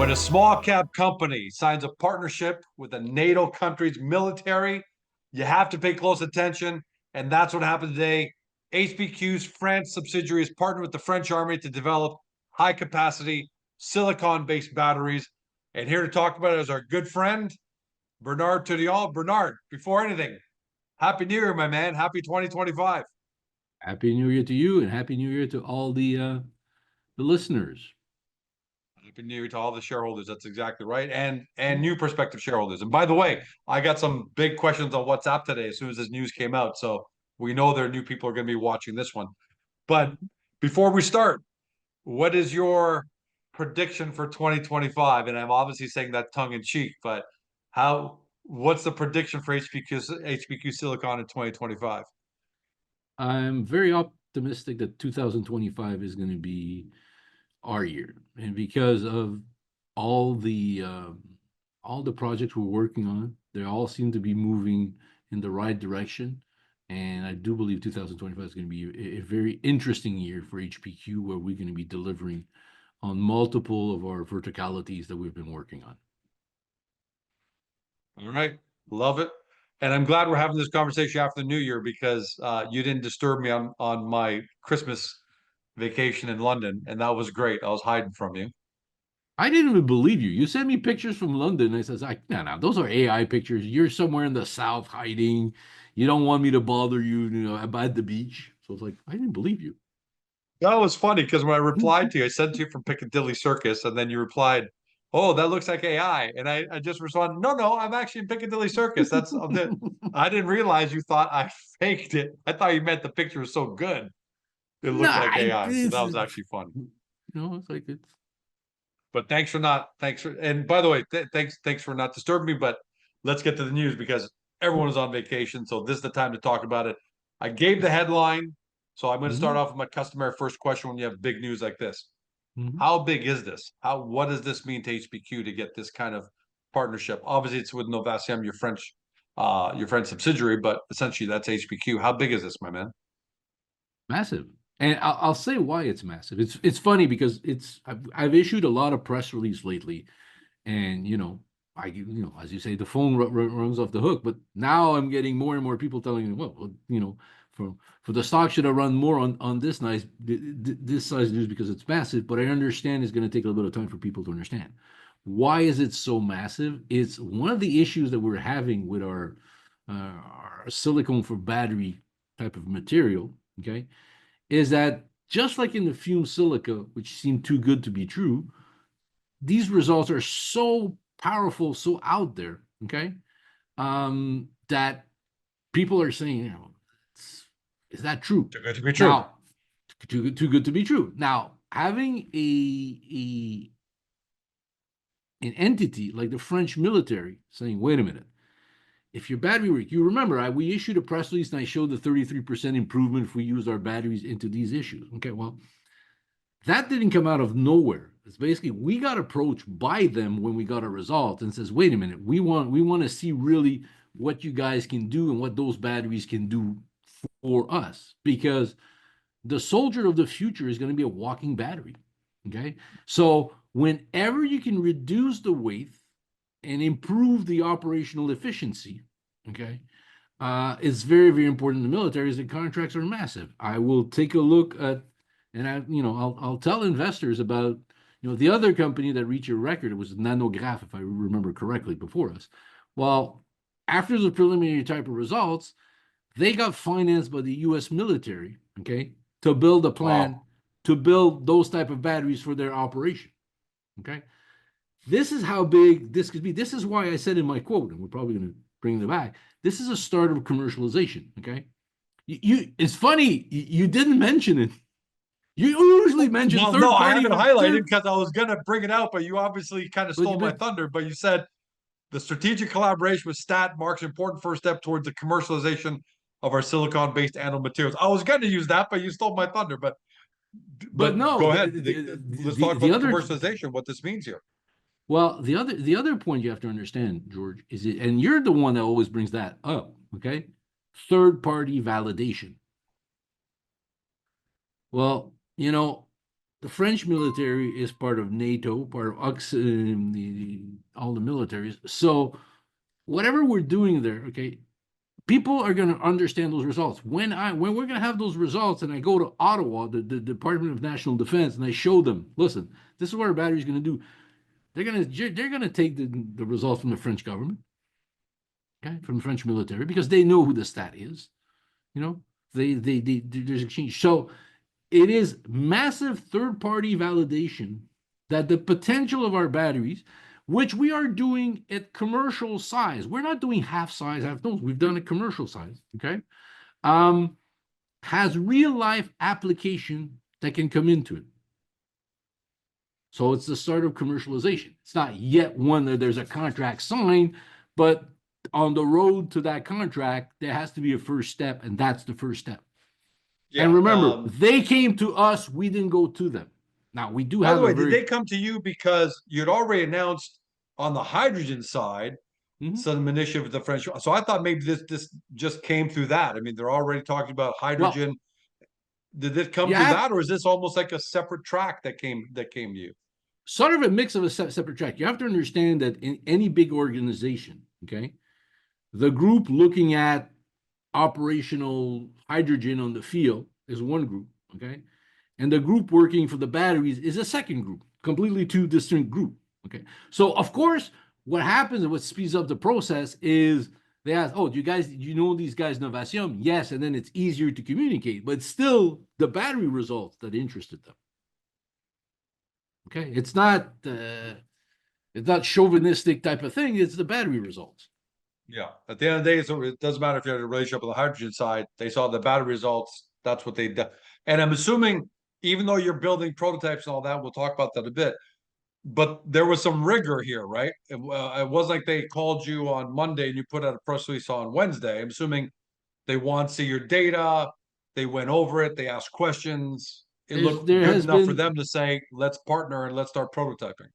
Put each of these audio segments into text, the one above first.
When a small cap company signs a partnership with a NATO country's military, you have to pay close attention. And that's what happened today. HPQ's France subsidiary is partnered with the French Army to develop high capacity silicon based batteries. And here to talk about it is our good friend, Bernard Tudillon. Bernard, before anything, Happy New Year, my man. Happy 2025. Happy New Year to you, and Happy New Year to all the listeners. Happy New Year to all the shareholders. That's exactly right. And new prospective shareholders. And by the way, I got some big questions on WhatsApp today as soon as this news came out. So we know there are new people are going to be watching this one. But before we start, what is your prediction for 2025? And I'm obviously saying that tongue in cheek, but what's the prediction for HPQ Silicon in 2025? I'm very optimistic that 2025 is going to be our year, and because of all the uh, all the projects we're working on, they all seem to be moving in the right direction. And I do believe 2025 is going to be a very interesting year for HPQ, where we're going to be delivering on multiple of our verticalities that we've been working on. All right. Love it. And I'm glad we're having this conversation after the new year because you didn't disturb me on my Christmas vacation in London. And that was great. I was hiding from you. I didn't even believe you. You sent me pictures from London. I says, no, those are AI pictures. You're somewhere in the south hiding. You don't want me to bother you, at the beach. So it's like, I didn't believe you. That was funny because when I replied to you, I sent to you from Piccadilly Circus, and then you replied, "Oh, that looks like AI." And I just responded, "No, I'm actually in Piccadilly Circus. I didn't realize you thought I faked it. I thought you meant the picture was so good it No, looked like I AI. So that was it's actually fun. it's like it's But thanks for, and by the way, thanks for not disturbing me. But let's get to the news because everyone is on vacation, so this is the time to talk about it. I gave the headline, so I'm going to start Mhm, off with my customary first question when you have big news like this. mhm. How big is this? What does this mean to HPQ to get this kind of partnership? Obviously, it's with Novacium, your French subsidiary, but essentially that's HPQ. How big is this, my man? Massive. And I'll say why it's massive. It's funny because I've issued a lot of press release lately, and as you say, the phone runs off the hook. But now I'm getting more and more people telling me, well, for the stock should have run more on this size news because it's massive. But I understand it's going to take a little bit of time for people to understand why is it so massive. It's one of the issues that we're having with our silicon for battery type of material. Okay, is that just like in the fumed silica, which seemed too good to be true, these results are so powerful, so out there, okay, that people are saying, is that true? Too good to be true. Now, too good to be true. Now, having a an entity like the French military saying, wait a minute, if your battery work, you remember, we issued a press release and I showed the 33% improvement if we used our batteries into these issues. Okay, well, that didn't come out of nowhere. It's basically we got approached by them when we got a result and says, wait a minute, we want to see really what you guys can do and what those batteries can do for us, because the soldier of the future is going to be a walking battery. Okay, so whenever you can reduce the weight and improve the operational efficiency, okay, it's very, very important in the military. As the contracts are massive. I will take a look at, and I'll tell investors about, the other company that reached a record. It was Nanograph, if I remember correctly, before us. Well, after the preliminary type of results, they got financed by the U.S. military, okay, to build a plan Wow. to build those type of batteries for their operation. Okay, this is how big this could be. This is why I said in my quote, and we're probably going to bring it back. This is a start of commercialization. Okay, it's funny you didn't mention it. You usually mention No, third I party, haven't highlighted third, because I was gonna bring it out, but you obviously kind of but stole my thunder. But you said the strategic collaboration with STAT marks an important first step towards the commercialization of our silicon-based anode materials. I was going to use that, but you stole my thunder. But no, go ahead. Let's talk the about the other, commercialization. What this means here. well, the other point you have to understand, George, is it, and you're the one that always brings that up. Okay, third party validation. Well, the French military is part of NATO, part of all the militaries. So whatever we're doing there, okay, people are going to understand those results. When we're going to have those results, and I go to Ottawa, the Department of National Defense, and I show them, listen, this is what our battery is going to do. They're gonna take the results from the French government, okay, from the French military, because they know who the stat is. You know, there's exchange. So it is massive third-party validation that the potential of our batteries, which we are doing at commercial size, we're not doing half size, half tones. We've done a commercial size, okay, has real life application that can come into it. So it's the start of commercialization. It's not yet one that there's a contract signed, but on the road to that contract, there has to be a first step, and that's the first step. Yeah, and remember, they came to us, we didn't go to them. Now, we do by have the way, did they come to you because you'd already announced on the hydrogen side some initiative with the French? So I thought maybe this just came through that. I mean, they're already talking about Well, hydrogen. Did it come you through have that, or is this almost like a separate track that came to you? sort of a mix of a separate track. You have to understand that in any big organization, okay, the group looking at operational hydrogen on the field is one group, okay? And the group working for the batteries is a second group, completely two distinct group, okay? So of course, what happens and what speeds up the process is they ask, oh, do you know these guys Novacium? Yes, and then it's easier to communicate, but still the battery results that interested them. Okay, it's not chauvinistic type of thing, it's the battery results. Yeah. At the end of the day, so it doesn't matter if you had a relationship with the hydrogen side. They saw the battery results. That's what they did. And I'm assuming, even though you're building prototypes and all that, we'll talk about that a bit. But there was some rigor here, right? It wasn't like they called you on Monday and you put out a press release on Wednesday. I'm assuming they want to see your data. They went over it. They asked questions. It looked There good has enough for been them to say, let's partner and let's start prototyping.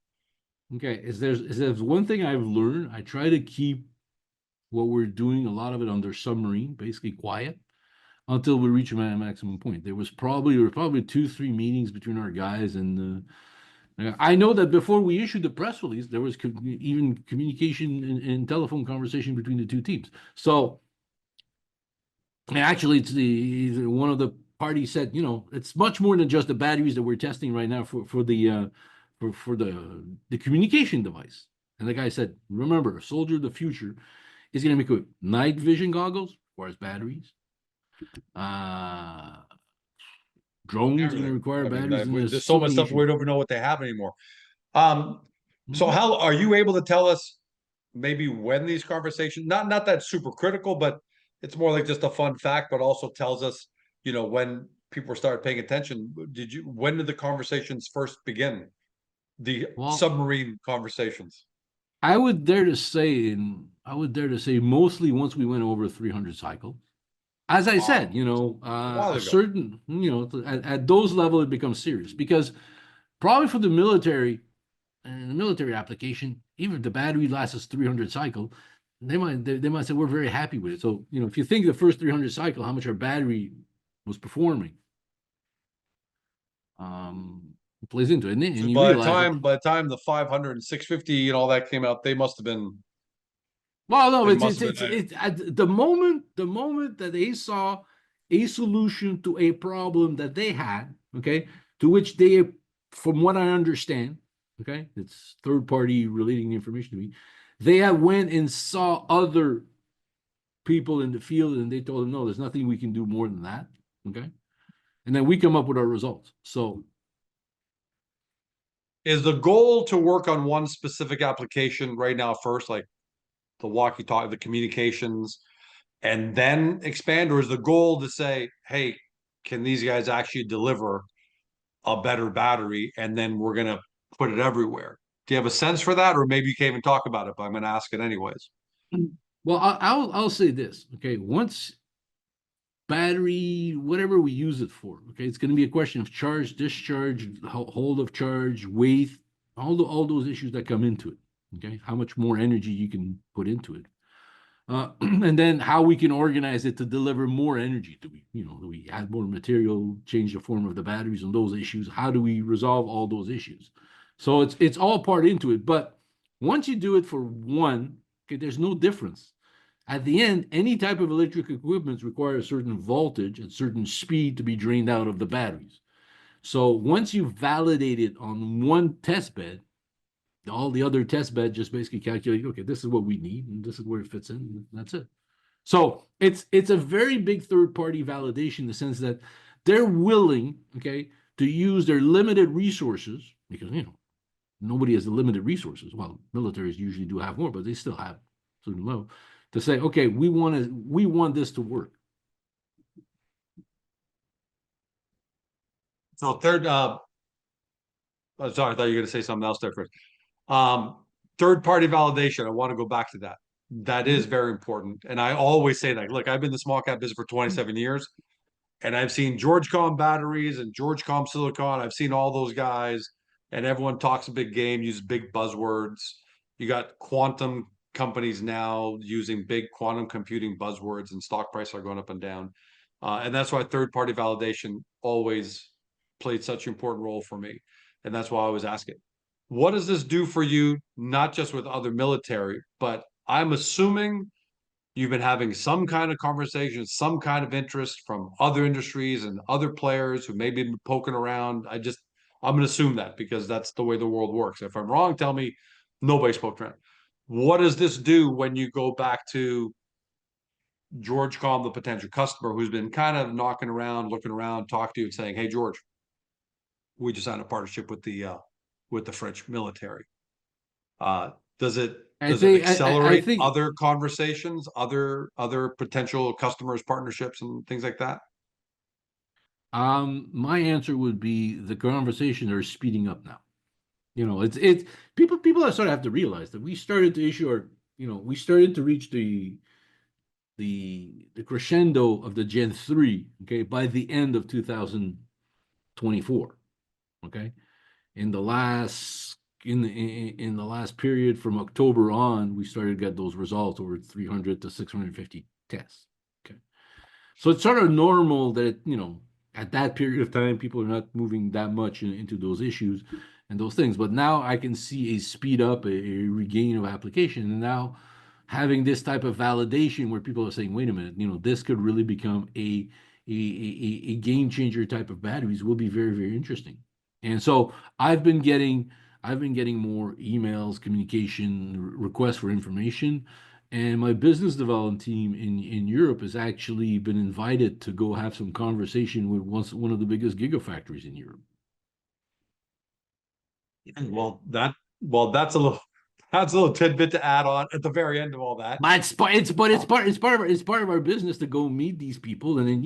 okay. Is there's one thing I've learned. I try to keep what we're doing, a lot of it under submarine, basically quiet, until we reach a maximum point. There were probably 2-3 meetings between our guys, and I know that before we issued the press release, there was even communication and telephone conversation between the two teams. So actually, it's one of the parties said, it's much more than just the batteries that we're testing right now for the communication device. And the guy said, remember, a soldier of the future is going to make with night vision goggles, requires batteries. Drones are going to require batteries. And There's so much stuff we don't even know what they have anymore. So how are you able to tell us maybe when these conversations, not that's super critical, but it's more like just a fun fact, but also tells us, when people start paying attention. When did the conversations first begin? The submarine conversations. I would dare to say mostly once we went over 300 cycles. As I said, a certain, at those level, it becomes serious, because probably for the military and the military application, even if the battery lasts 300 cycle, they might say we're very happy with it. So, if you think the first 300 cycle, how much our battery was performing, it plays into it. And you by realize the time the 500 and 650 and all that came out, they must have been. Well, no, it's at the moment that they saw a solution to a problem that they had, okay, to which they, from what I understand, okay, it's third party relating the information to me, they have went and saw other people in the field, and they told them, no, there's nothing we can do more than that, okay, and then we come up with our results. So is the goal to work on one specific application right now first, like the walkie-talkie, the communications, and then expand? Or is the goal to say, hey, can these guys actually deliver a better battery, and then we're going to put it everywhere? Do you have a sense for that? Or maybe you can't even talk about it, but I'm going to ask it anyways. well, I'll say this, okay, once battery, whatever we use it for, okay, it's going to be a question of charge, discharge, hold of charge, weight, all those issues that come into it, okay, how much more energy you can put into it. And then how we can organize it to deliver more energy. Do we add more material, change the form of the batteries and those issues? How do we resolve all those issues? So it's all part into it. But once you do it for one, okay, there's no difference. At the end, any type of electric equipment requires a certain voltage and certain speed to be drained out of the batteries. So once you validate it on one test bed, all the other test beds just basically calculate, okay, this is what we need, and this is where it fits in, and that's it. So it's a very big third-party validation in the sense that they're willing, okay, to use their limited resources, because nobody has the limited resources. Well, militaries usually do have more, but they still have certain level to say, okay, we want this to work. So third, sorry, I thought you were going to say something else there first. Third party validation. I want to go back to that. That is very important. And I always say that. Look, I've been in the small cap business for 27 years, and I've seen Georgecom batteries and Georgecom Silicon. I've seen all those guys, and everyone talks a big game, uses big buzzwords. You got quantum companies now using big quantum computing buzzwords, and stock prices are going up and down. And that's why third party validation always played such an important role for me. And that's why I was asking, what does this do for you, not just with other military, but I'm assuming you've been having some kind of conversation, some kind of interest from other industries and other players who maybe been poking around. I'm going to assume that because that's the way the world works. If I'm wrong, tell me. Nobody spoke around. What does this do when you go back to George Calm, the potential customer who's been kind of knocking around, looking around, talk to you and saying, "Hey, George, we just signed a partnership with the French military." Uh, does it I does it think I accelerate think other conversations, other potential customers, partnerships, and things like that? my answer would be the conversation are speeding up now. It's people are sort of have to realize that we started to issue our, we started to reach the crescendo of the Gen 3, okay, by the end of 2024. Okay. In the last in the last period from October on, we started to get those results over 300 to 650 tests. Okay. So it's sort of normal that, at that period of time, people are not moving that much into those issues and those things. But now I can see a speed up, a regain of application. And now having this type of validation where people are saying, wait a minute, this could really become a game changer type of batteries will be very, very interesting. And so I've been getting more emails, communication, requests for information. And my business development team in Europe has actually been invited to go have some conversation with one of the biggest gigafactories in Europe. Well, that's a little tidbit to add on at the very end of all that. But it's part of our business to go meet these people, and then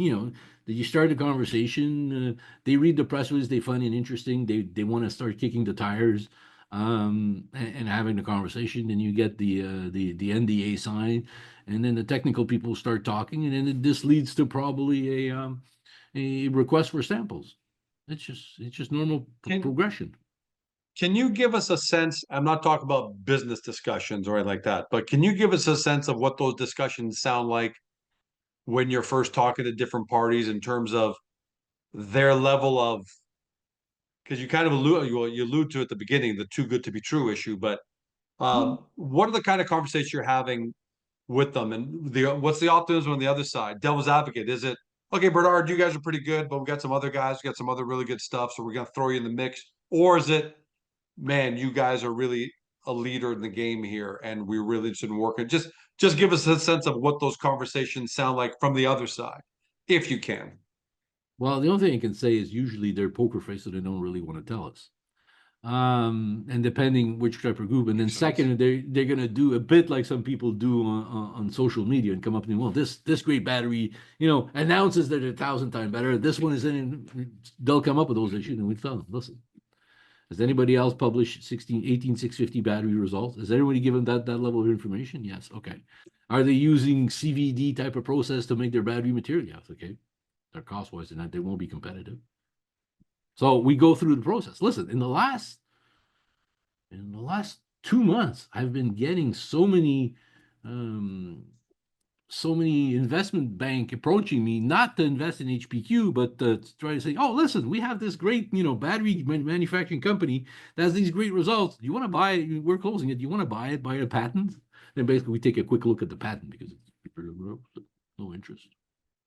that you start a conversation. They read the press release, they find it interesting. They want to start kicking the tires, and having a conversation. Then you get the NDA signed, and then the technical people start talking, and then this leads to probably a request for samples. It's just normal Can progression. can you give us a sense? I'm not talking about business discussions or anything like that, but can you give us a sense of what those discussions sound like when you're first talking to different parties in terms of their level of, because you kind of you allude to at the beginning the too good to be true issue, but what are the kind of conversations you're having with them, and what's the optimism on the other side? Devil's advocate, is it okay, Bernard? You guys are pretty good, but we got some other guys, we got some other really good stuff, so we're gonna throw you in the mix, or is it, man, you guys are really a leader in the game here, and we're really interested in working? Just give us a sense of what those conversations sound like from the other side, if you can. Well, the only thing I can say is usually they're poker face, so they don't really want to tell us. And depending which type of group, and then Makes sense. second, they're gonna do a bit like some people do on social media and come up and, well, this great battery, announces that they're 1,000 times better. This one is in. They'll come up with those issues, and we tell them, listen, has anybody else published 650 battery results? Has anybody given that level of information? Yes. Okay. Are they using CVD type of process to make their battery material? Yes. Okay. They're cost wise and that they won't be competitive. So we go through the process. Listen, in the last 2 months, I've been getting so many so many investment bank approaching me not to invest in HPQ, but to try to say, oh, listen, we have this great, battery manufacturing company that has these great results. Do you want to buy it? We're closing it. Do you want to buy it, buy a patent? Then basically we take a quick look at the patent because it's no interest,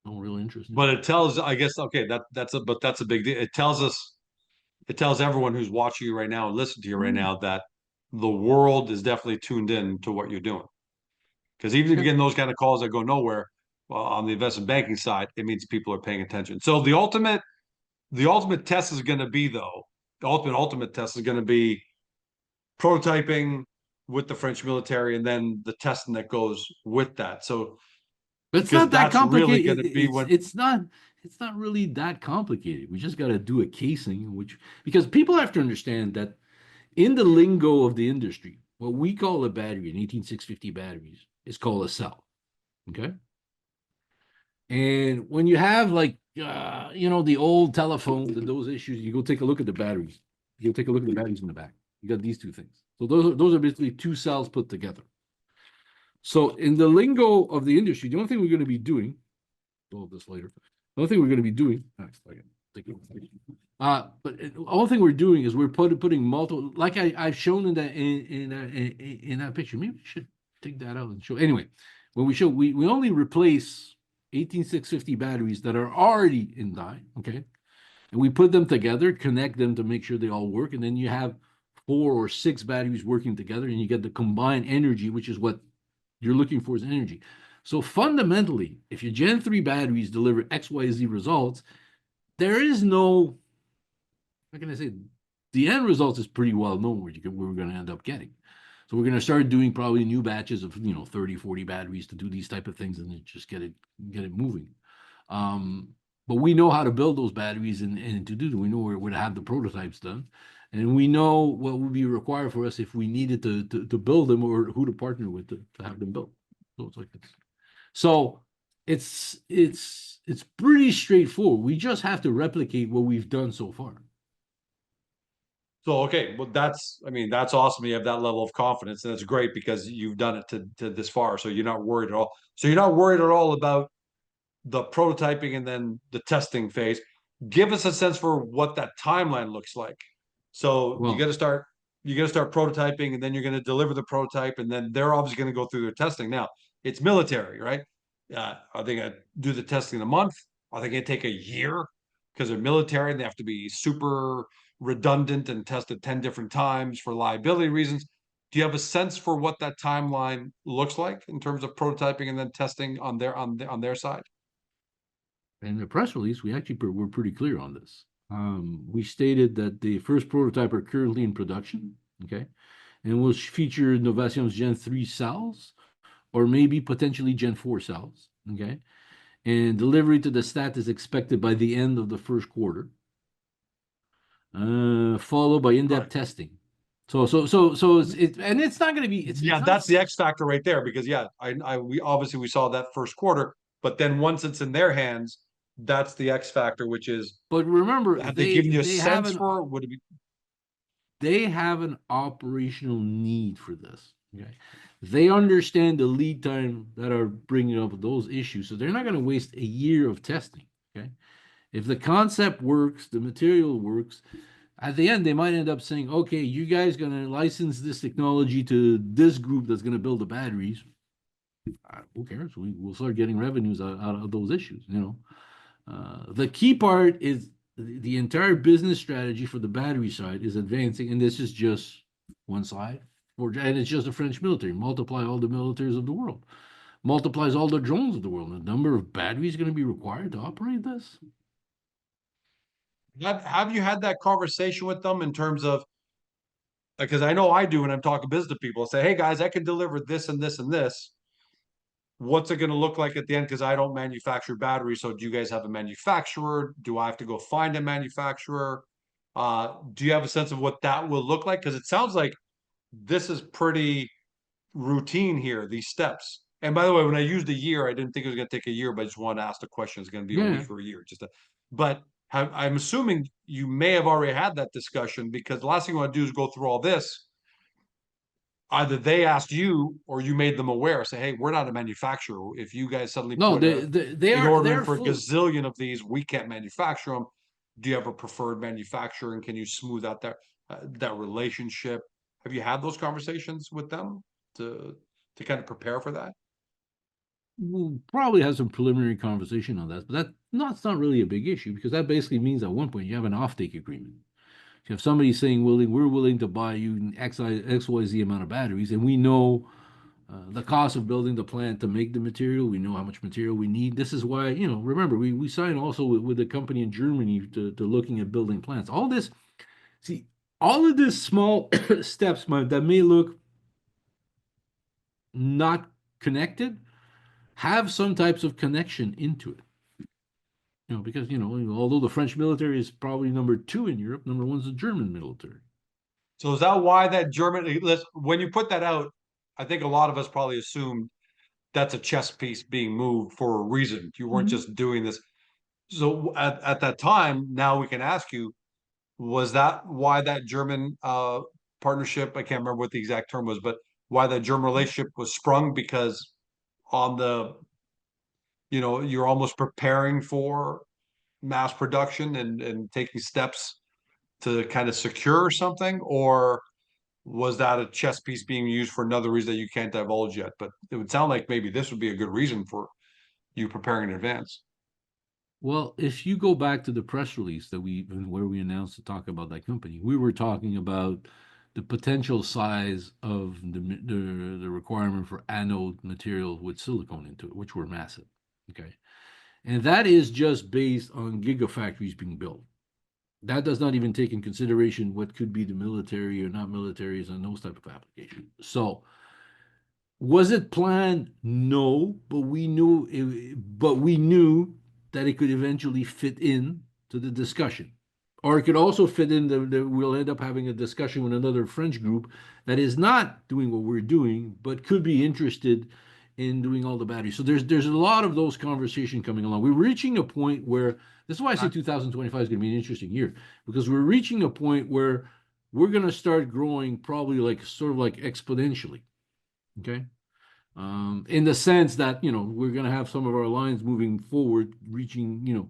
no real interest in But it. it tells, I guess, okay, that's a big deal. It tells everyone who's watching you right now and listening to you right Mm. now that the world is definitely tuned in to what you're doing. Because even if you're Yeah. getting those kind of calls that go nowhere, well, on the investment banking side, it means people are paying attention. So the ultimate test is going to be though, the ultimate test is going to be prototyping with the French military and then the testing that goes with that. So But it's because not that that's really going complicated. to be It's when. it's not it's not really that complicated. We just got to do a casing, which because people have to understand that in the lingo of the industry, what we call a battery, an 18650 batteries, is called a cell. Okay. And when you have like the old telephones and those issues, you go take a look at the batteries. You go take a look at the batteries in the back. You got these two things. So those are basically two cells put together. So in the lingo of the industry, the only thing we're going to be doing, all of this later. The only thing we're going to be doing, but the only thing we're doing is we're putting multiple, like I've shown in that picture. Maybe we should take that out and show. Anyway, when we show, we only replace 18650 batteries that are already in die, okay, and we put them together, connect them to make sure they all work, and then you have 4 or 6 batteries working together, and you get the combined energy, which is what you're looking for is energy. So fundamentally, if your Gen 3 batteries deliver XYZ results, there is no, how can I say, the end result is pretty well known where we're going to end up getting. So we're going to start doing probably new batches of 30, 40 batteries to do these type of things and then just get it moving. But we know how to build those batteries and to do. We know where to have the prototypes done, and we know what would be required for us if we needed to build them or who to partner with to have them built. So it's like this. So it's pretty straightforward. We just have to replicate what we've done so far. So okay, well I mean that's awesome. You have that level of confidence, and it's great because you've done it to this far. So you're not worried at all. So you're not worried at all about the prototyping and then the testing phase. Give us a sense for what that timeline looks like. So Well, you got to start prototyping, and then you're going to deliver the prototype, and then they're obviously going to go through their testing. Now it's military, right? Are they going to do the testing in a month? Are they going to take a year because they're military and they have to be super redundant and tested 10 different times for liability reasons? Do you have a sense for what that timeline looks like in terms of prototyping and then testing on their side? in the press release, we actually were pretty clear on this. We stated that the first prototype are currently in production, okay, and will feature Novacium's Gen 3 cells or maybe potentially Gen 4 cells, okay, and delivery to the stat is expected by the end of the first quarter, followed by in-depth Correct. testing. So it's not going to be it's Yeah, not that's the X factor right there because yeah, we saw that first quarter, but then once it's in their hands, that's the X factor, which is but remember have they given you a they have sense an for would it be they have an operational need for this. Okay. They understand the lead time that are bringing up those issues. So they're not going to waste a year of testing. Okay. If the concept works, the material works, at the end, they might end up saying, okay, you guys going to license this technology to this group that's going to build the batteries. Who cares? We'll start getting revenues out of those issues, the key part is the entire business strategy for the battery side is advancing, and this is just one side. And it's just the French military. Multiply all the militaries of the world. Multiplies all the drones of the world. The number of batteries going to be required to operate this. have you had that conversation with them in terms of because I know I do when I'm talking business to people, I say, hey guys, I can deliver this and this and this. What's it going to look like at the end? Because I don't manufacture batteries. So do you guys have a manufacturer? Do I have to go find a manufacturer? Do you have a sense of what that will look like? Because it sounds like this is pretty routine here, these steps. And by the way, when I used a year, I didn't think it was going to take a year, but I just wanted to ask the question. It's going to be a Yeah. week or a year. But I'm assuming you may have already had that discussion because the last thing you want to do is go through all this either they asked you or you made them aware, say, hey, we're not a manufacturer. If you guys suddenly No, put a they an are order in they're for a full. gazillion of these, we can't manufacture them. Do you have a preferred manufacturer, and can you smooth out that relationship? Have you had those conversations with them to kind of prepare for that? We'll probably have some preliminary conversation on that, but that's not really a big issue because that basically means at one point you have an offtake agreement. You have somebody saying, we're willing to buy you XYZ amount of batteries, and we know the cost of building the plant to make the material. We know how much material we need. This is why, remember, we signed also with a company in Germany to looking at building plants. All this, see, all of this small steps that may look not connected have some types of connection into it. Because, although the French military is probably number two in Europe, number one's the German military. So is that why that German? When you put that out, I think a lot of us probably assumed that's a chess piece being moved for a reason. You weren't Mhm. just doing this. So at that time, now we can ask you, was that why that German partnership? I can't remember what the exact term was, but why that German relationship was sprung because on the, you're almost preparing for mass production and taking steps to kind of secure something, or was that a chess piece being used for another reason that you can't divulge yet? But it would sound like maybe this would be a good reason for you preparing in advance. Well, if you go back to the press release where we announced to talk about that company, we were talking about the potential size of the requirement for anode material with silicone into it, which were massive. Okay. And that is just based on gigafactories being built. That does not even take in consideration what could be the military or not militaries and those type of applications. So was it planned? No, but we knew that it could eventually fit in to the discussion. Or it could also fit in we'll end up having a discussion with another French group that is not doing what we're doing, but could be interested in doing all the batteries. So there's a lot of those conversations coming along. We're reaching a point where this is why I say 2025 is going to be an interesting year, because we're reaching a point where we're going to start growing probably like sort of like exponentially. Okay. In the sense that, we're going to have some of our lines moving forward, reaching,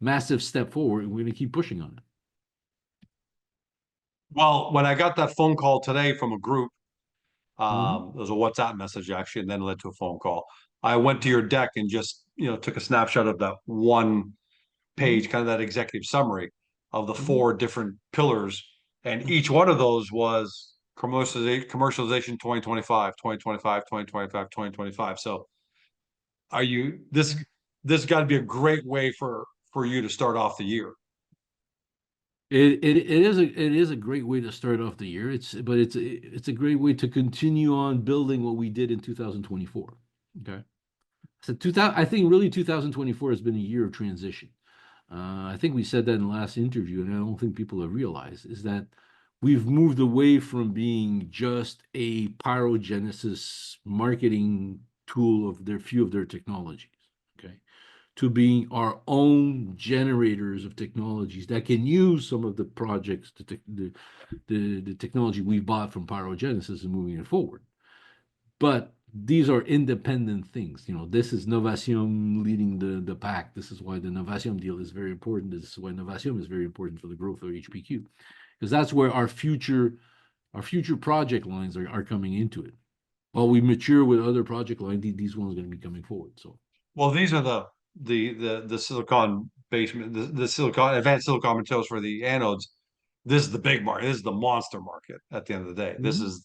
massive step forward, and we're going to keep pushing on it. Well, when I got that phone call today from a group, Mm-hmm. it was a WhatsApp message actually, and then led to a phone call. I went to your deck and just, took a snapshot of that one Mm-hmm. page, kind of that executive summary of the Mm-hmm. four different pillars. And each one of those was commercialization 2025, 2025, 2025, 2025. So are you this got to be a great way for you to start off the year. It is a great way to start off the year. It's a great way to continue on building what we did in 2024. Okay. So 2000, I think really 2024 has been a year of transition. I think we said that in the last interview, and I don't think people have realized is that we've moved away from being just a pyrogenesis marketing tool of their few of their technologies, okay, to being our own generators of technologies that can use some of the projects, the technology we bought from pyrogenesis and moving it forward. But these are independent things. This is Novacium leading the pack. This is why the Novacium deal is very important. This is why Novacium is very important for the growth of HPQ, because that's where our future project lines are coming into it. While we mature with other project lines, these ones are going to be coming forward. So Well, these are the silicon basement, the silicon advanced silicon materials for the anodes. This is the big market. This is the monster market at the end of the day. Mhm.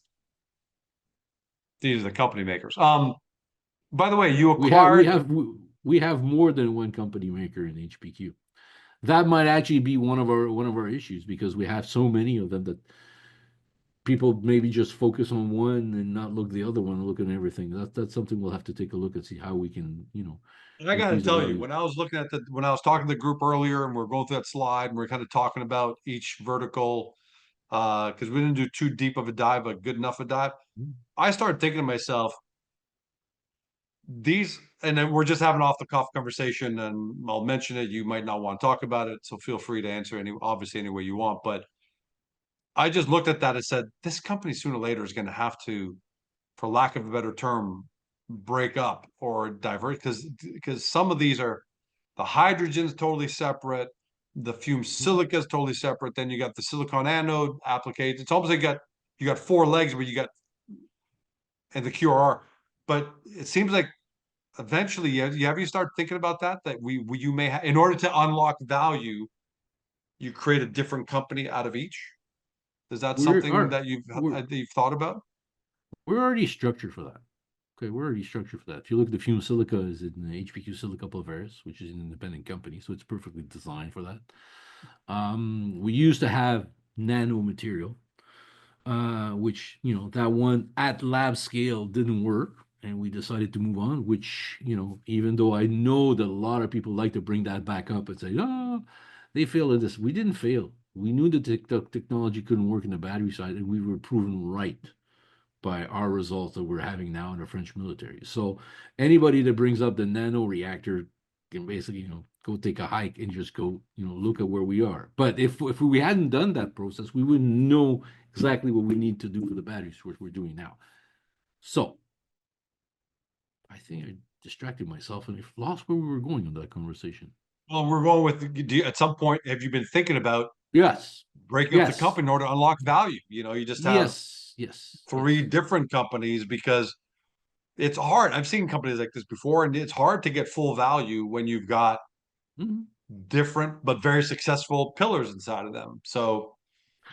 These are the company makers. By the way, you we have we acquired. have we have more than one company maker in HPQ. That might actually be one of our issues because we have so many of them that people maybe just focus on one and not look the other one, look at everything. That's something we'll have to take a look and see how we can, And I got to increase the tell you, value. when I was talking to the group earlier, and we are going through that slide, and we are kind of talking about each vertical, because we didn't do too deep of a dive, but good enough a dive. I started thinking to myself, and then we're just having off the cuff conversation, and I'll mention it. You might not want to talk about it, so feel free to answer obviously any way you want. But I just looked at that and said, this company sooner or later is going to have to, for lack of a better term, break up or divert, because some of these are, the hydrogen's totally separate, the fumed silica is totally separate. Then you got the silicon anode applications. It's almost like you got four legs where you got, and the QRR. But it seems like eventually, have you start thinking about that you may have, in order to unlock value, you create a different company out of each. Is that We're something are that we're you've thought about? we're already structured for that. Okay, we're already structured for that. If you look at the fume silica is in the HPQ Silica Pulveris, which is an independent company, so it's perfectly designed for that. We used to have nano material, which that one at lab scale didn't work, and we decided to move on. Which even though I know that a lot of people like to bring that back up and say, "Oh, they failed at this," we didn't fail. We knew that the technology couldn't work in the battery side, and we were proven right by our results that we're having now in the French military. So anybody that brings up the nano reactor can basically, go take a hike and just go, look at where we are. But if we hadn't done that process, we wouldn't know exactly what we need to do for the batteries, which we're doing now. So I think I distracted myself and I lost where we were going on that conversation. Well, we're going with, at some point, have you been thinking about Yes, breaking up the yes, company in order to unlock value? You just have yes, yes, three yes. different companies, because it's hard. I've seen companies like this before, and it's hard to get full value when you've got Mhm. different but very successful pillars inside of them. So,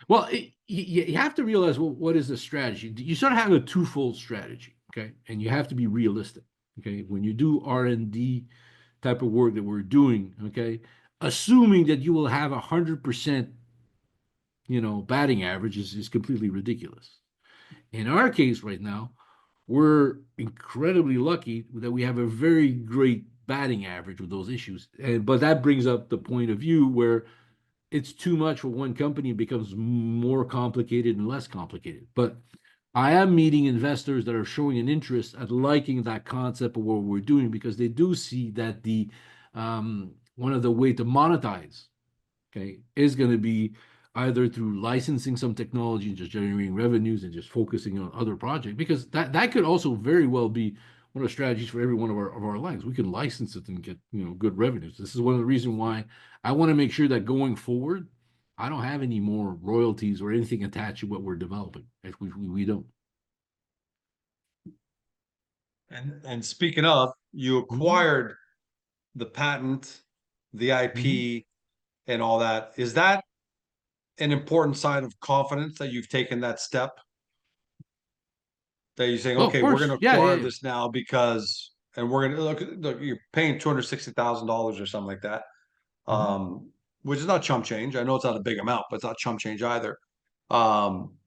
Well, you have to realize what is the strategy. You sort of have a twofold strategy, okay? And you have to be realistic, okay? When you do R&D type of work that we're doing, okay, assuming that you will have 100%, batting average is completely ridiculous. In our case right now, we're incredibly lucky that we have a very great batting average with those issues. But that brings up the point of view where it's too much for one company, it becomes more complicated and less complicated. But I am meeting investors that are showing an interest at liking that concept of what we're doing because they do see that the one of the way to monetize, okay, is going to be either through licensing some technology and just generating revenues and just focusing on other projects because that could also very well be one of the strategies for every one of our lines. We can license it and get good revenues. This is one of the reasons why I want to make sure that going forward, I don't have any more royalties or anything attached to what we're developing. If we don't. and speaking of, you Mhm. acquired the patent, the Mhm. IP, and all that. Is that an important sign of confidence that you've taken that step? That you're saying, Oh, of okay, we're going course. to Yeah, yeah, acquire yeah. this now because, and we're going to look, you're paying $260,000 or something like that, Mhm. which is not chump change. I know it's not a big amount, but it's not chump change either. Um,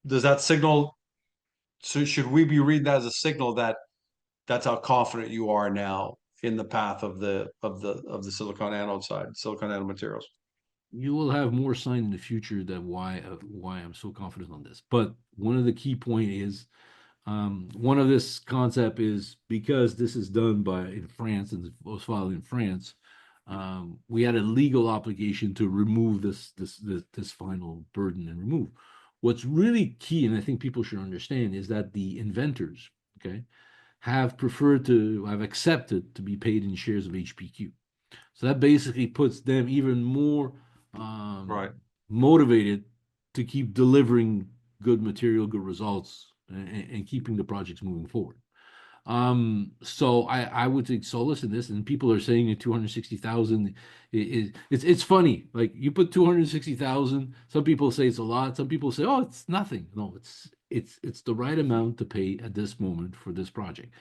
does that signal? So should we be reading that as a signal that that's how confident you are now in the path of the silicon anode side, silicon anode materials? You will have more sign in the future that why I'm so confident on this. But one of the key point is one of this concept is because this is done by in France and was filed in France. We had a legal obligation to remove this final burden and remove. What's really key, and I think people should understand, is that the inventors, okay, have accepted to be paid in shares of HPQ. So that basically puts them even more Right. motivated to keep delivering good material, good results, and keeping the projects moving forward. So I would take solace in this, and people are saying that 260,000 it's funny. Like you put 260,000, some people say it's a lot, some people say, oh, it's nothing. No, it's the right amount to pay at this moment for this project.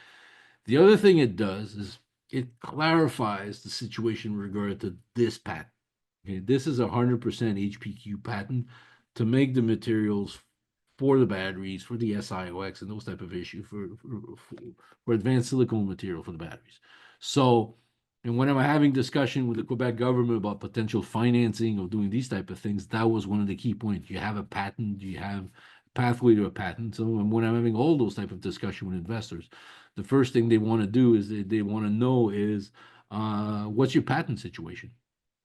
The other thing it does is it clarifies the situation in regard to this patent. Okay, this is 100% HPQ patent to make the materials for the batteries, for the SiOX, and those type of issues for advanced silicone material for the batteries. So, and when I'm having discussion with the Quebec government about potential financing of doing these type of things, that was one of the key points. You have a patent, you have a pathway to a patent. So when I'm having all those type of discussion with investors, the first thing they want to do is they want to know is what's your patent situation?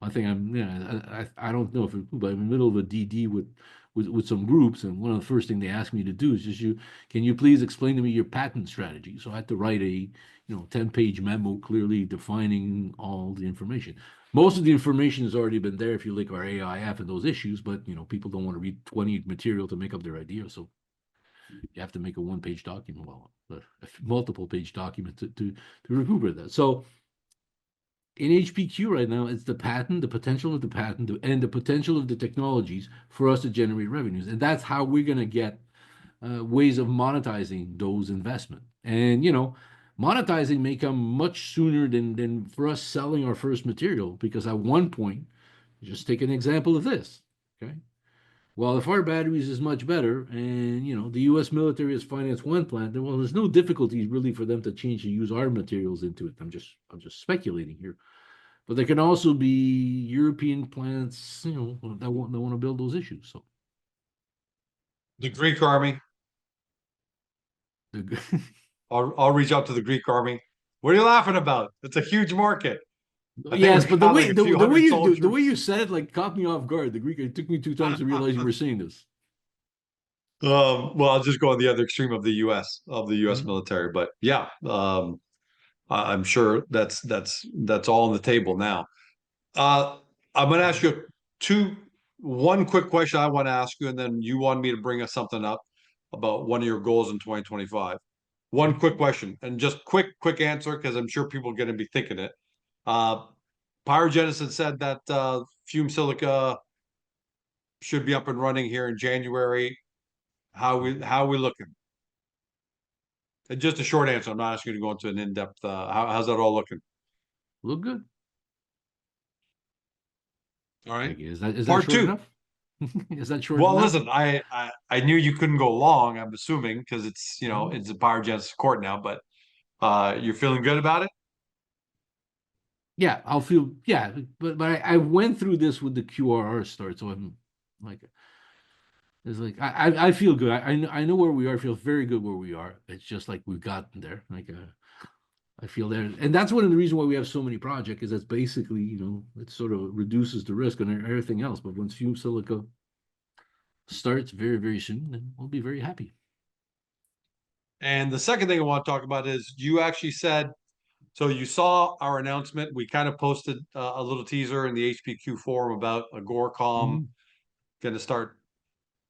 I think I'm, yeah, I don't know if it, but I'm in the middle of a DD with some groups, and one of the first thing they asked me to do is just can you please explain to me your patent strategy? So I had to write a, 10-page memo clearly defining all the information. Most of the information has already been there if you look at our AIF and those issues, but people don't want to read 20 material to make up their idea, so you have to make a one-page document, well, a multiple page document to recuperate that. So in HPQ right now, it's the patent, the potential of the patent, and the potential of the technologies for us to generate revenues. And that's how we're going to get ways of monetizing those investments. And, monetizing may come much sooner than for us selling our first material, because at one point, just take an example of this. Okay. Well, if our batteries is much better and, the US military has financed one plant, then, well, there's no difficulty really for them to change to use our materials into it. I'm just speculating here. But there can also be European plants, that want to build those issues. So The Greek army. the, I'll reach out to the Greek army. What are you laughing about? It's a huge market. I think yes, we but got like a few the way hundred you do the way soldiers. you said it like caught me off guard. The Greek, it took me two times to realize you were saying this. Well, I'll just go on the other extreme of the U.S. Mhm. military, but yeah, I'm sure that's all on the table now. Uh, I'm going to ask you two, one quick question I want to ask you, and then you want me to bring us something up about one of your goals in 2025. One quick question, and just quick answer, because I'm sure people are going to be thinking it. Uh, Pyrogenesis had said that fume silica should be up and running here in January. How we looking? And just a short answer. I'm not asking you to go into an in-depth. How's that all looking? Look good. All right. Like, is that Part short two. enough? Is that short Well, enough? listen, I knew you couldn't go long. I'm assuming because it's Mhm. it's a Pyrogenesis court now, but you're feeling good about it. Yeah, I'll feel yeah, but I went through this with the QRR start, so I'm like it's like I feel good. I know where we are. I feel very good where we are. It's just like we've gotten there. Like I feel there, and that's one of the reasons why we have so many projects. Is that's basically it sort of reduces the risk on everything else. But once fume silica starts very soon, then we'll be very happy. And the second thing I want to talk about is you actually said so. You saw our announcement. We kind of posted a little teaser in the HPQ forum about Agoracom Mhm. going to start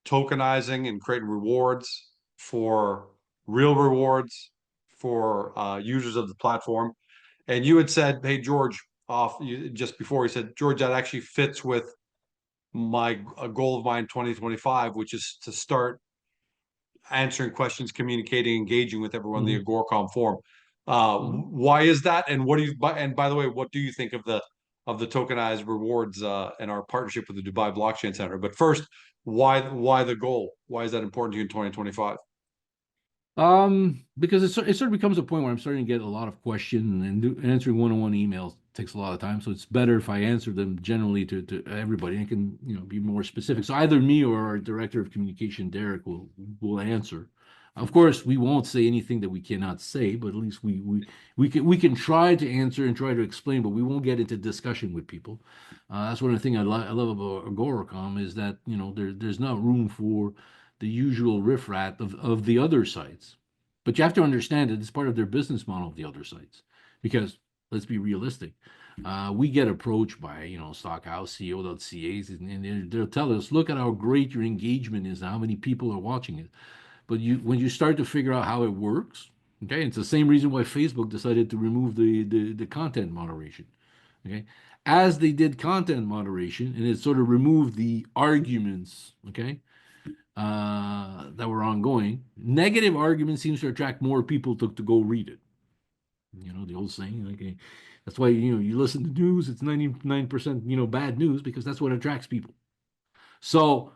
tokenizing and creating rewards for real rewards for users of the platform. And you had said, "Hey George," just before he said, "George, that actually fits with my a goal of mine 2025, which is to start answering questions, communicating, engaging with everyone in the Mhm. Agoracom forum." Mhm. Why is that? And what do you? And by the way, what do you think of the tokenized rewards and our partnership with the Dubai Blockchain Center? But first, why the goal? Why is that important to you in 2025? Because it sort of becomes a point where I'm starting to get a lot of questions, and answering one-on-one emails takes a lot of time. So it's better if I answer them generally to everybody and can, be more specific. So either me or our director of communication, Derek, will answer. Of course, we won't say anything that we cannot say, but at least we can try to answer and try to explain, but we won't get into discussion with people. That's one of the things I love about Agoracom is that there's not room for the usual riffraff of the other sites. But you have to understand that it's part of their business model of the other sites. Because let's be realistic. We get approached by, Stockhouse, CEO.cas, and they'll tell us, look at how great your engagement is, how many people are watching it. But when you start to figure out how it works, okay, it's the same reason why Facebook decided to remove the content moderation. Okay. As they did content moderation, and it sort of removed the arguments, okay, that were ongoing. Negative argument seems to attract more people to go read it. The old saying, like, that's why you listen to news. It's 99% bad news because that's what attracts people. So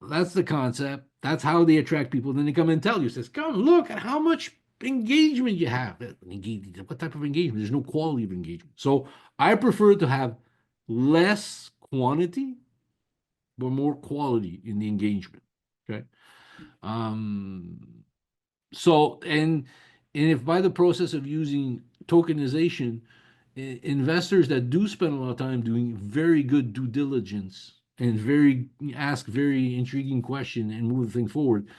that's the concept. That's how they attract people. Then they come and tell you, says, "Come look at how much engagement you have." What type of engagement? There's no quality of engagement. So I prefer to have less quantity but more quality in the engagement. Okay. Um, so and if by the process of using tokenization, investors that do spend a lot of time doing very good due diligence and ask very intriguing question and move the thing forward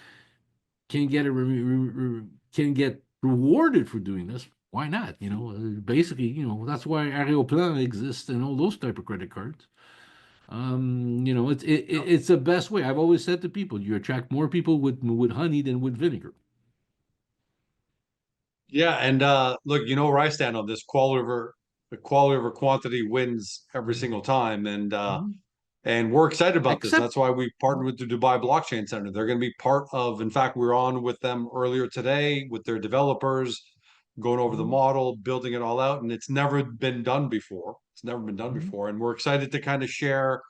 can get can get rewarded for doing this. Why not? Basically, that's why Aeroplan exists and all those type of credit cards. It's the best way. I've always said to people, you attract more people with honey than with vinegar. Yeah, and look, you know where I stand on this. Quality over quantity wins every single time, Mhm. and we're excited about this. Except, That's why we partnered with the Dubai Blockchain Center. They're going to be part of. In fact, we were on with them earlier today with their developers, going over the Mhm. model, building it all out, and it's never been done before. It's never been done Mhm. before, and we're excited to kind of share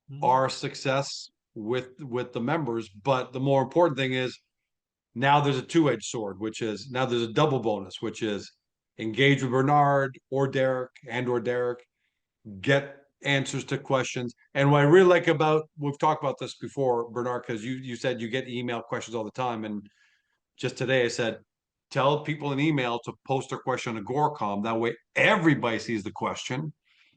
Mhm. our success with the members. But the more important thing is now there's a two-edged sword, which is now there's a double bonus, which is engage with Bernard or Derek, get answers to questions. And what I really like about we've talked about this before, Bernard, because you said you get email questions all the time, and just today I said tell people in email to post their question on Agoracom. That way everybody sees the question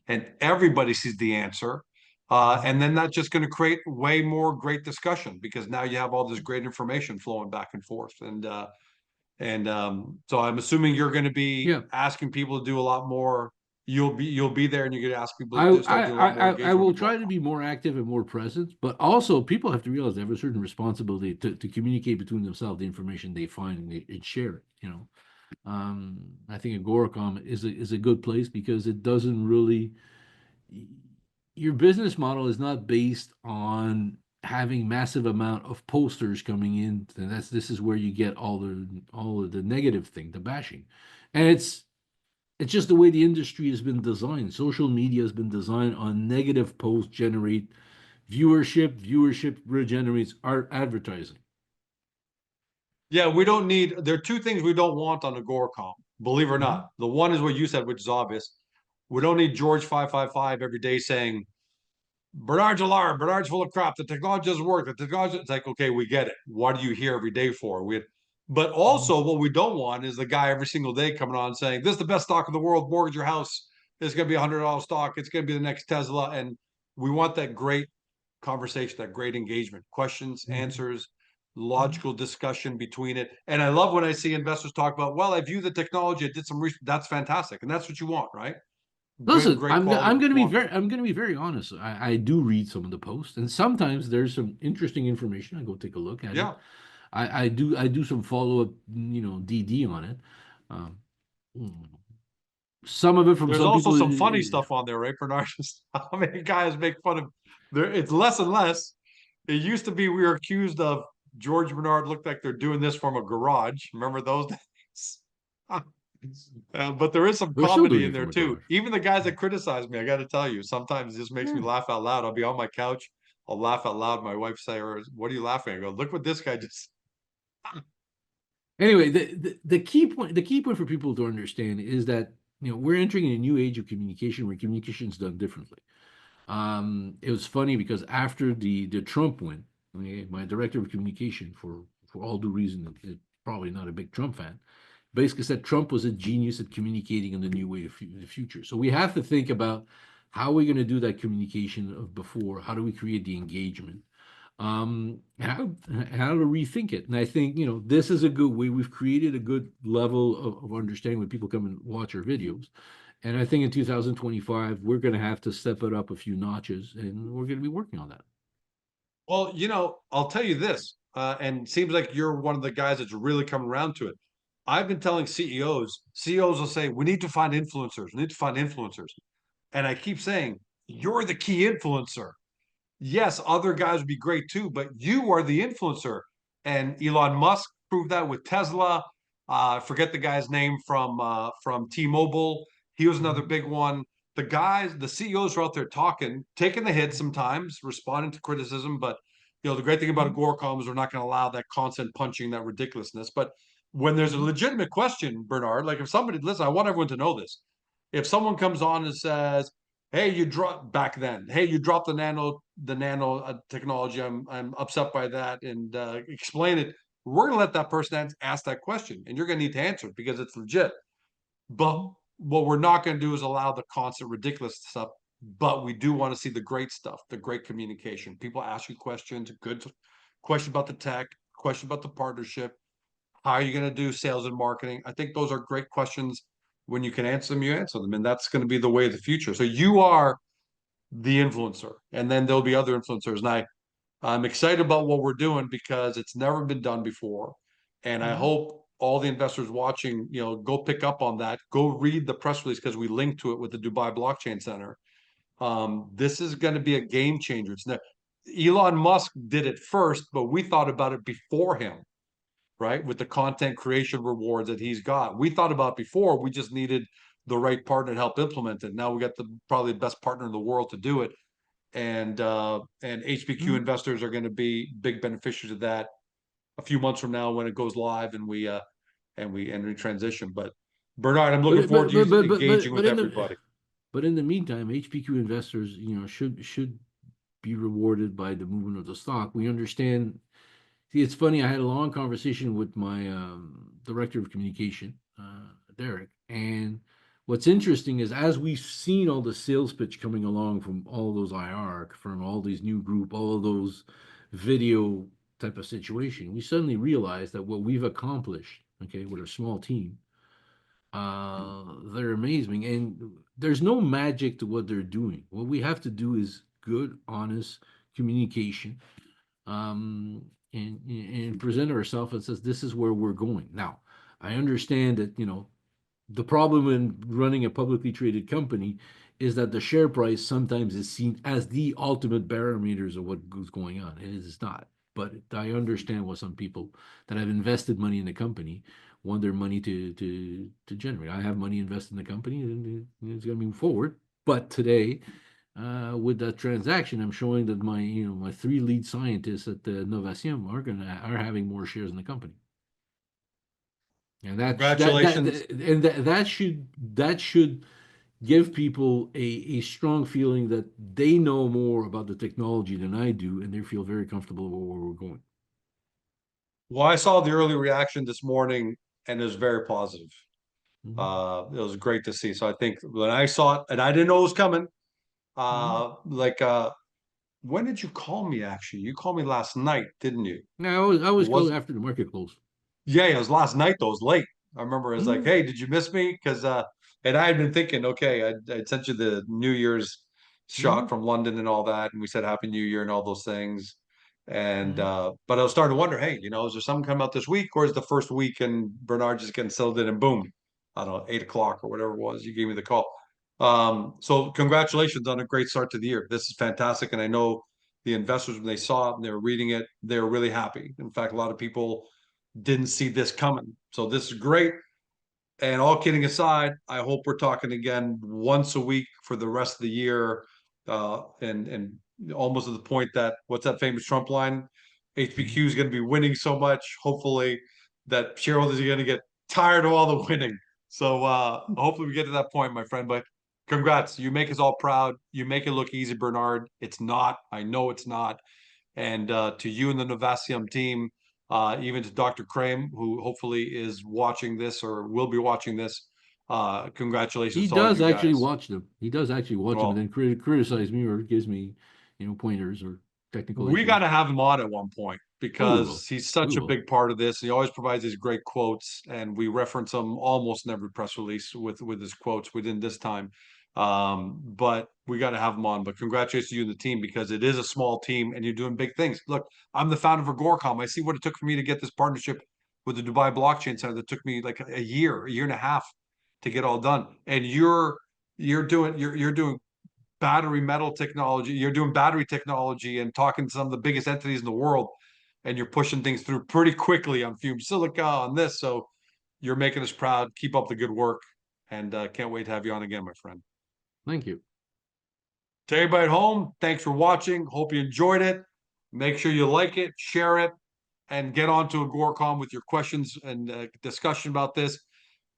and everybody sees the answer. Mhm. And then that's just going to create way more great discussion because now you have all this great information flowing back and forth. And so I'm assuming you're going to be Yeah. asking people to do a lot more. You'll be there and you're going to ask people I, to I start doing a lot more I engagement will on try to Agoracom. be more active and more present, but also people have to realize they have a certain responsibility to communicate between themselves the information they find and share it. I think Agoracom is a good place because it doesn't really your business model is not based on having massive amount of posters coming in, and this is where you get all of the negative thing, the bashing, and it's just the way the industry has been designed. Social media has been designed on negative posts generate viewership regenerates art advertising. Yeah, we don't need. There are two things we don't want on Agoracom, believe it or not. Mhm. The one is what you said, which is obvious. We don't need George 555 every day saying Bernard's a liar. Bernard's full of crap. The technology doesn't work. The technology. It's like, okay, we get it. What do you hear every day for? But Mhm. also, what we don't want is the guy every single day coming on saying, "This is the best stock in the world. Mortgage your house. This is going to be $100 stock. It's going to be the next Tesla." And we want that great conversation, that great engagement, questions, Mhm. answers, Mhm. logical discussion between it. And I love when I see investors talk about, "Well, I view the technology. I did some research." That's fantastic, and that's what you want, right? Good, Listen, great quality over quantity. I'm gonna be very honest. I do read some of the posts, and sometimes there's some interesting information. I go take a look at it. Yeah. I do some follow up, DD on it. Um, mm, some of it from There's some also people. some funny stuff on there, right, Bernard? How many guys make fun of there? It's less and less. It used to be we were accused of George Bernard looked like they're doing this from a garage. Remember those days? But there is some We're still comedy doing in it there from a too. garage. Even the guys that criticize me, I got to tell you, sometimes it just makes me Yeah. laugh out loud. I'll be on my couch, I'll laugh out loud. My wife say, "Or what are you laughing?" I go, "Look what this guy just." Anyway, the key point for people to understand is that we're entering a new age of communication where communication is done differently. It was funny because after the Trump win, okay, my director of communication, for all due reason, probably not a big Trump fan, basically said Trump was a genius at communicating in the new way of the future. So we have to think about how we're going to do that communication of before. How do we create the engagement? How to rethink it. And I think this is a good way. We've created a good level of understanding when people come and watch our videos. And I think in 2025, we're going to have to step it up a few notches, and we're going to be working on that. Well, I'll tell you this, and it seems like you're one of the guys that's really coming around to it. I've been telling CEOs will say, we need to find influencers. We need to find influencers. And I keep saying, you're the key influencer. Yes, other guys would be great too, but you are the influencer. And Elon Musk proved that with Tesla. Forget the guy's name from T-Mobile. He was another Mhm. big one. The guys, the CEOs are out there talking, taking the hit sometimes, responding to criticism. But the great thing about Mhm. Agoracom is we're not going to allow that constant punching, that ridiculousness. But when there's a Mhm. legitimate question, Bernard, like if somebody listen, I want everyone to know this. If someone comes on and says, hey, you drop back then. Hey, you dropped the nano technology. I'm upset by that, and explain it. We're gonna let that person ask that question, and you're gonna need to answer it because it's legit. But Mhm. what we're not going to do is allow the constant ridiculous stuff, but we do want to see the great stuff, the great communication. People ask you questions, good question about the tech, question about the partnership. How are you going to do sales and marketing? I think those are great questions. When you can answer them, you answer them. And that's going to be the way of the future. So you are the influencer, and then there'll be other influencers. And I'm excited about what we're doing because it's never been done before. And I Mhm. hope all the investors watching, go pick up on that. Go read the press release because we linked to it with the Dubai Blockchain Center. This is going to be a game changer. Elon Musk did it first, but we thought about it before him, right? With the content creation rewards that he's got. We thought about it before. We just needed the right partner to help implement it. Now we got probably the best partner in the world to do it. And HPQ Mhm. investors are going to be big beneficiaries of that a few months from now when it goes live and we transition. But Bernard, I'm looking forward to you engaging with In the everybody. meantime, HPQ investors, should be rewarded by the movement of the stock. We understand. See, it's funny. I had a long conversation with my director of communication, Derek, and what's interesting is as we've seen all the sales pitch coming along from all those IR, from all these new group, all of those video type of situation, we suddenly realized that what we've accomplished, okay, with a small team, they're amazing, and there's no magic to what they're doing. What we have to do is good, honest communication, and present ourselves and says this is where we're going. Now, I understand that the problem in running a publicly traded company is that the share price sometimes is seen as the ultimate barometers of what goes going on. It is not. But I understand what some people that have invested money in the company want their money to generate. I have money invested in the company and it's going to move forward. But today, with that transaction, I'm showing that my three lead scientists at the Novacium are having more shares in the company, and Congratulations. that should give people a strong feeling that they know more about the technology than I do, and they feel very comfortable with where we're going. Well, I saw the early reaction this morning and it was very positive. Mhm. It was great to see. So I think when I saw it, and I didn't know it was coming, Mhm. like when did you call me actually? You called me last night, didn't you? Now, I always go Was after the market close. Yeah, it was last night though. It was late. I remember it was like, Mhm. hey, did you miss me? Because and I had been thinking, okay, I'd sent you the New Year's shot Mhm. from London and all that, and we said Happy New Year and all those things. And Mhm. but I was starting to wonder, hey, is there something coming out this week, or is the first week and Bernard just getting settled in and boom, I don't know, 8 o'clock or whatever it was, you gave me the call. So congratulations on a great start to the year. This is fantastic, and I know the investors when they saw it and they were reading it, they were really happy. In fact, a lot of people didn't see this coming. So this is great. And all kidding aside, I hope we're talking again once a week for the rest of the year. And almost to the point that what's that famous Trump line? Mhm. HPQ is going to be winning so much, hopefully, that shareholders are going to get tired of all the winning. So hopefully we get to that point, my friend. But congrats. You make us all proud. You make it look easy, Bernard. It's not. I know it's not. And to you and the Novacium team, even to Dr. Krame, who hopefully is watching this or will be watching this, He congratulations to all does you actually guys. watch them. He does actually watch them and Well, then criticize me or gives me, pointers or technical we got issues. to have him on at one point Oh, we will. because he's We such a will. big part of this. He always provides these great quotes, and we reference him almost in every press release with his quotes. We didn't this time, but we got to have him on. But congratulations to you and the team because it is a small team, and you're doing big things. Look, I'm the founder of Agoracom. I see what it took for me to get this partnership with the Dubai Blockchain Center. That took me like a year and a half to get all done, and you're doing battery metal technology. You're doing battery technology and talking to some of the biggest entities in the world, and you're pushing things through pretty quickly on fume silica on this. So you're making us proud. Keep up the good work, and can't wait to have you on again, my friend. Thank you. To everybody at home, thanks for watching. Hope you enjoyed it. Make sure you like it, share it, and get on to Agoracom with your questions and discussion about this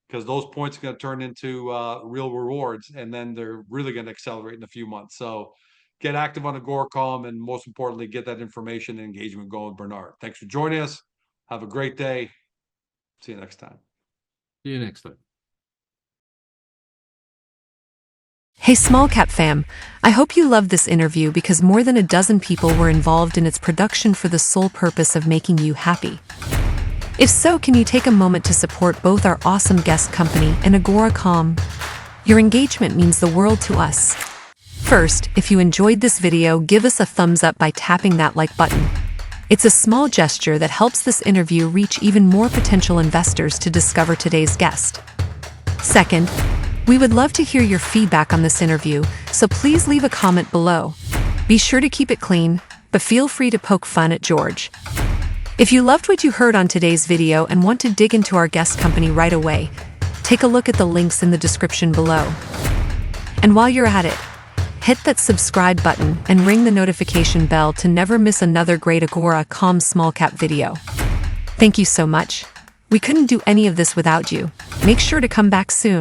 because those points are going to turn into real rewards, and then they're really going to accelerate in a few months. So get active on Agoracom, and most importantly, get that information and engagement going, Bernard. Thanks for joining us. Have a great day. See you next time. See you next time. Hey small cap fam, I hope you loved this interview because more than a dozen people were involved in its production for the sole purpose of making you happy. If so, can you take a moment to support both our awesome guest company and Agora.com? Your engagement means the world to us. First, if you enjoyed this video, give us a thumbs up by tapping that like button. It's a small gesture that helps this interview reach even more potential investors to discover today's guest. Second, we would love to hear your feedback on this interview, so please leave a comment below. Be sure to keep it clean, but feel free to poke fun at George. If you loved what you heard on today's video and want to dig into our guest company right away, take a look at the links in the description below. And while you're at it, hit that subscribe button and ring the notification bell to never miss another great Agora.com small cap video. Thank you so much. We couldn't do any of this without you. Make sure to come back soon.